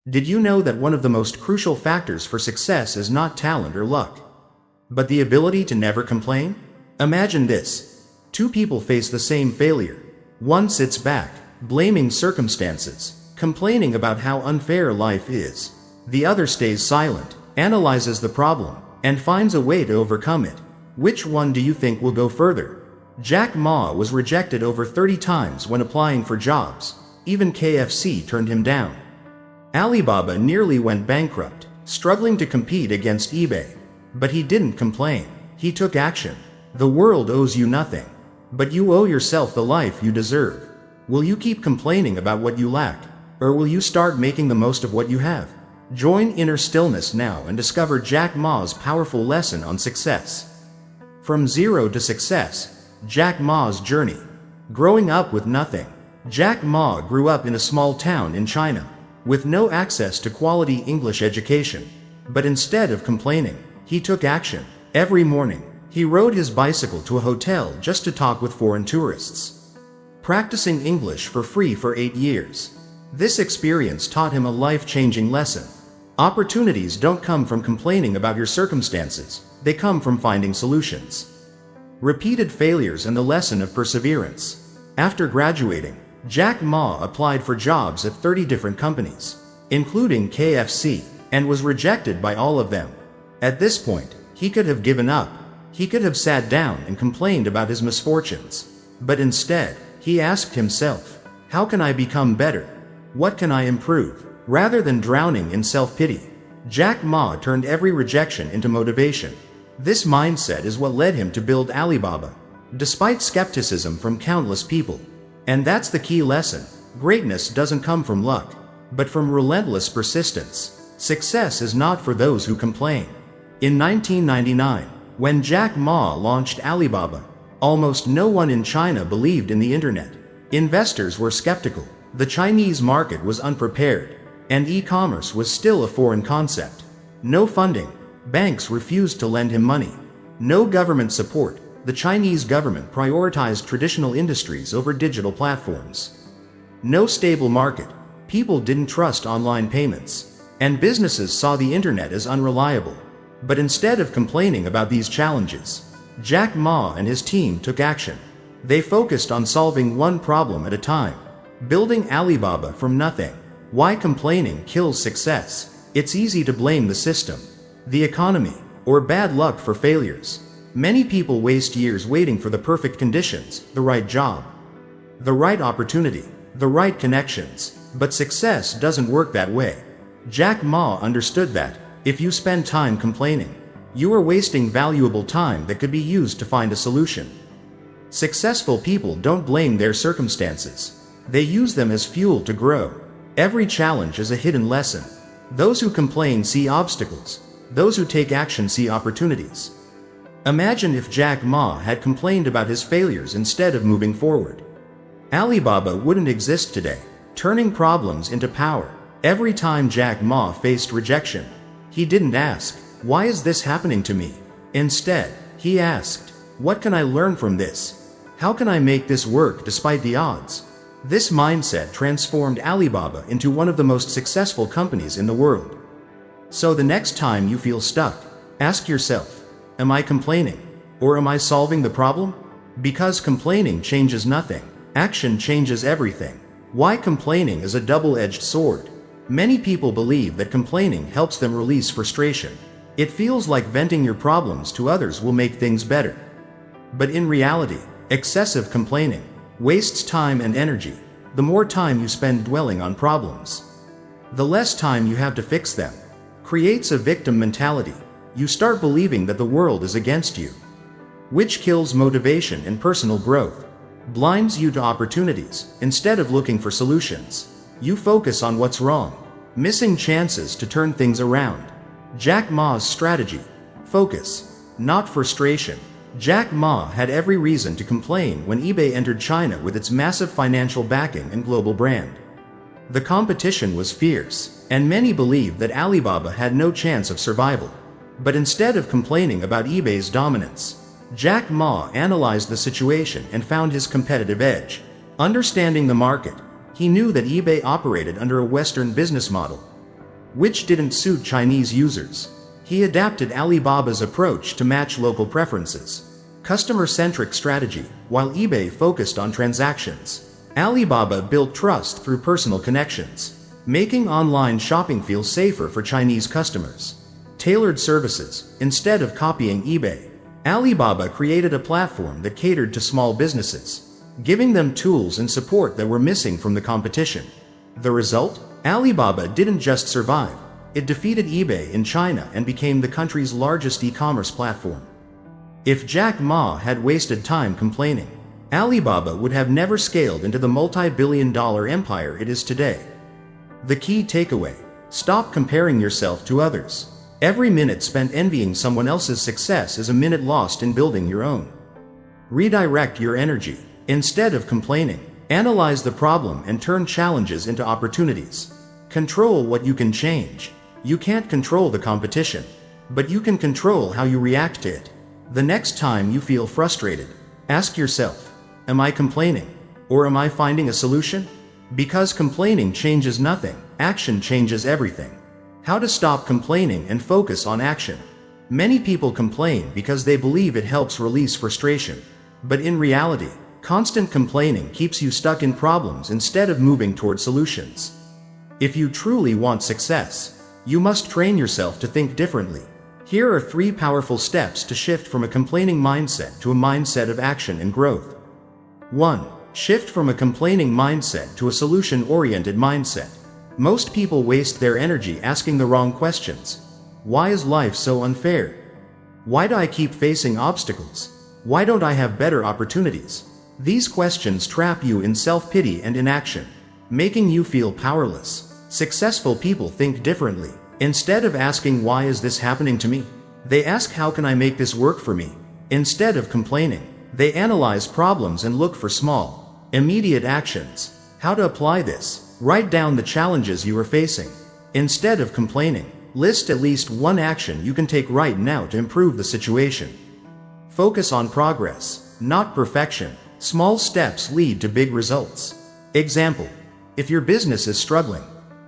Did you know that one of the most crucial factors for success is not talent or luck, but the ability to never complain? Imagine this. Two people face the same failure. One sits back, blaming circumstances, complaining about how unfair life is. The other stays silent, analyzes the problem, and finds a way to overcome it. Which one do you think will go further? Jack Ma was rejected over 30 times when applying for jobs. Even KFC turned him down. Alibaba nearly went bankrupt, struggling to compete against eBay. But he didn't complain. He took action. The world owes you nothing, but you owe yourself the life you deserve. Will you keep complaining about what you lack, or will you start making the most of what you have? Join Inner Stillness now and discover Jack Ma's powerful lesson on success. From zero to success, Jack Ma's journey. Growing up with nothing. Jack Ma grew up in a small town in China, with no access to quality English education. But instead of complaining, he took action. Every morning, he rode his bicycle to a hotel just to talk with foreign tourists, practicing English for free for 8 years. This experience taught him a life-changing lesson. Opportunities don't come from complaining about your circumstances, they come from finding solutions. Repeated failures and the lesson of perseverance. After graduating, Jack Ma applied for jobs at 30 different companies, including KFC, and was rejected by all of them. At this point, he could have given up. He could have sat down and complained about his misfortunes. But instead, he asked himself, how can I become better? What can I improve? Rather than drowning in self-pity, Jack Ma turned every rejection into motivation. This mindset is what led him to build Alibaba, despite skepticism from countless people. And that's the key lesson. Greatness doesn't come from luck, but from relentless persistence. Success is not for those who complain. In 1999, when Jack Ma launched Alibaba, almost no one in China believed in the internet. Investors were skeptical. The Chinese market was unprepared, and e-commerce was still a foreign concept. No funding. Banks refused to lend him money. No government support. The Chinese government prioritized traditional industries over digital platforms. No stable market. People didn't trust online payments, and businesses saw the internet as unreliable. But instead of complaining about these challenges, Jack Ma and his team took action. They focused on solving one problem at a time, building Alibaba from nothing. Why complaining kills success? It's easy to blame the system, the economy, or bad luck for failures. Many people waste years waiting for the perfect conditions, the right job, the right opportunity, the right connections. But success doesn't work that way. Jack Ma understood that if you spend time complaining, you are wasting valuable time that could be used to find a solution. Successful people don't blame their circumstances. They use them as fuel to grow. Every challenge is a hidden lesson. Those who complain see obstacles. Those who take action see opportunities. Imagine if Jack Ma had complained about his failures instead of moving forward. Alibaba wouldn't exist today, turning problems into power. Every time Jack Ma faced rejection, he didn't ask, "Why is this happening to me?" Instead, he asked, "What can I learn from this? How can I make this work despite the odds?" This mindset transformed Alibaba into one of the most successful companies in the world. So the next time you feel stuck, ask yourself, am I complaining? Or am I solving the problem? Because complaining changes nothing. Action changes everything. Why complaining is a double-edged sword. Many people believe that complaining helps them release frustration. It feels like venting your problems to others will make things better. But in reality, excessive complaining wastes time and energy. The more time you spend dwelling on problems, the less time you have to fix them. Creates a victim mentality. You start believing that the world is against you, which kills motivation and personal growth. Blinds you to opportunities. Instead of looking for solutions, you focus on what's wrong, missing chances to turn things around. Jack Ma's strategy. Focus, not frustration. Jack Ma had every reason to complain when eBay entered China with its massive financial backing and global brand. The competition was fierce, and many believed that Alibaba had no chance of survival. But instead of complaining about eBay's dominance, Jack Ma analyzed the situation and found his competitive edge. Understanding the market, he knew that eBay operated under a Western business model, which didn't suit Chinese users. He adapted Alibaba's approach to match local preferences. Customer-centric strategy. While eBay focused on transactions, Alibaba built trust through personal connections, making online shopping feel safer for Chinese customers. Tailored services. Instead of copying eBay, Alibaba created a platform that catered to small businesses, giving them tools and support that were missing from the competition. The result? Alibaba didn't just survive. It defeated eBay in China and became the country's largest e-commerce platform. If Jack Ma had wasted time complaining, Alibaba would have never scaled into the multi-billion-dollar empire it is today. The key takeaway: stop comparing yourself to others. Every minute spent envying someone else's success is a minute lost in building your own. Redirect your energy. Instead of complaining, analyze the problem and turn challenges into opportunities. Control what you can change. You can't control the competition, but you can control how you react to it. The next time you feel frustrated, ask yourself, am I complaining? Or am I finding a solution? Because complaining changes nothing, action changes everything. How to stop complaining and focus on action. Many people complain because they believe it helps release frustration. But in reality, constant complaining keeps you stuck in problems instead of moving toward solutions. If you truly want success, you must train yourself to think differently. Here are 3 powerful steps to shift from a complaining mindset to a mindset of action and growth. 1. Shift from a complaining mindset to a solution-oriented mindset. Most people waste their energy asking the wrong questions. Why is life so unfair? Why do I keep facing obstacles? Why don't I have better opportunities? These questions trap you in self-pity and inaction, making you feel powerless. Successful people think differently. Instead of asking why is this happening to me, they ask how can I make this work for me? Instead of complaining, they analyze problems and look for small, immediate actions. How to apply this? Write down the challenges you are facing. Instead of complaining, list at least one action you can take right now to improve the situation. Focus on progress, not perfection. Small steps lead to big results. Example: if your business is struggling,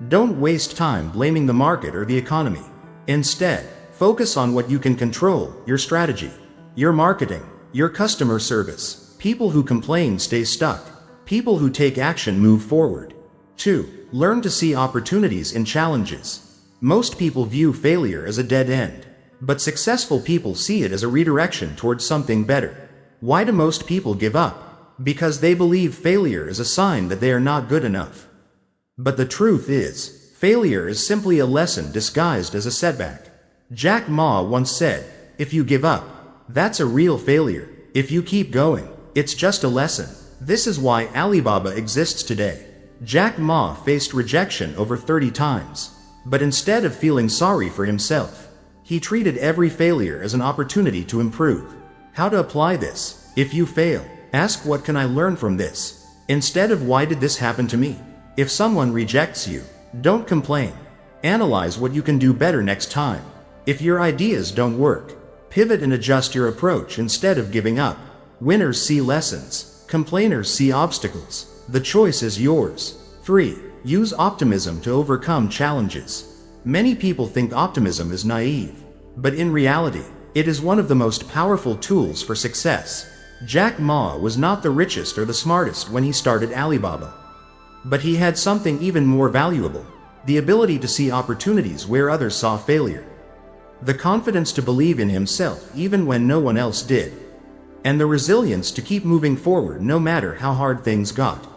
don't waste time blaming the market or the economy. Instead, focus on what you can control: your strategy, your marketing, your customer service. People who complain stay stuck. People who take action move forward. 2. Learn to see opportunities in challenges. Most people view failure as a dead end, but successful people see it as a redirection towards something better. Why do most people give up? Because they believe failure is a sign that they are not good enough. But the truth is, failure is simply a lesson disguised as a setback. Jack Ma once said, if you give up, that's a real failure. If you keep going, it's just a lesson. This is why Alibaba exists today. Jack Ma faced rejection over 30 times, but instead of feeling sorry for himself, he treated every failure as an opportunity to improve. How to apply this? If you fail, ask what can I learn from this? Instead of why did this happen to me? If someone rejects you, don't complain. Analyze what you can do better next time. If your ideas don't work, pivot and adjust your approach instead of giving up. Winners see lessons, complainers see obstacles. The choice is yours. 3. Use optimism to overcome challenges. Many people think optimism is naive, but in reality, it is one of the most powerful tools for success. Jack Ma was not the richest or the smartest when he started Alibaba. But he had something even more valuable: the ability to see opportunities where others saw failure. The confidence to believe in himself even when no one else did. And the resilience to keep moving forward no matter how hard things got.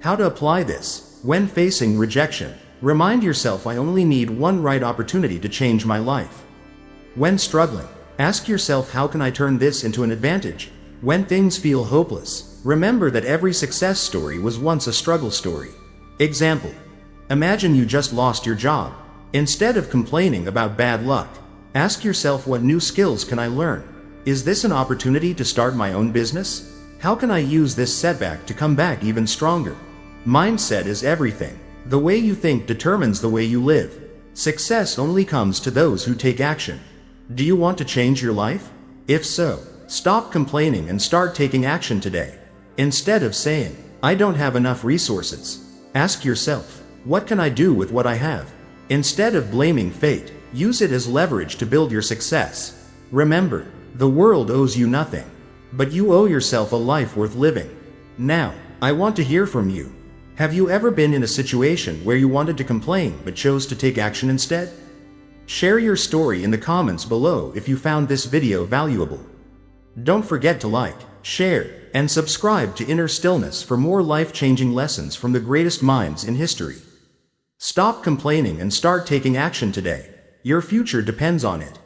How to apply this? When facing rejection, remind yourself I only need one right opportunity to change my life. When struggling, ask yourself how can I turn this into an advantage? When things feel hopeless, remember that every success story was once a struggle story. Example: imagine you just lost your job. Instead of complaining about bad luck, ask yourself what new skills can I learn? Is this an opportunity to start my own business? How can I use this setback to come back even stronger? Mindset is everything. The way you think determines the way you live. Success only comes to those who take action. Do you want to change your life? If so, stop complaining and start taking action today. Instead of saying, I don't have enough resources, ask yourself, what can I do with what I have? Instead of blaming fate, use it as leverage to build your success. Remember, the world owes you nothing, but you owe yourself a life worth living. Now, I want to hear from you. Have you ever been in a situation where you wanted to complain but chose to take action instead? Share your story in the comments below if you found this video valuable. Don't forget to like, share, and subscribe to Inner Stillness for more life-changing lessons from the greatest minds in history. Stop complaining and start taking action today. Your future depends on it.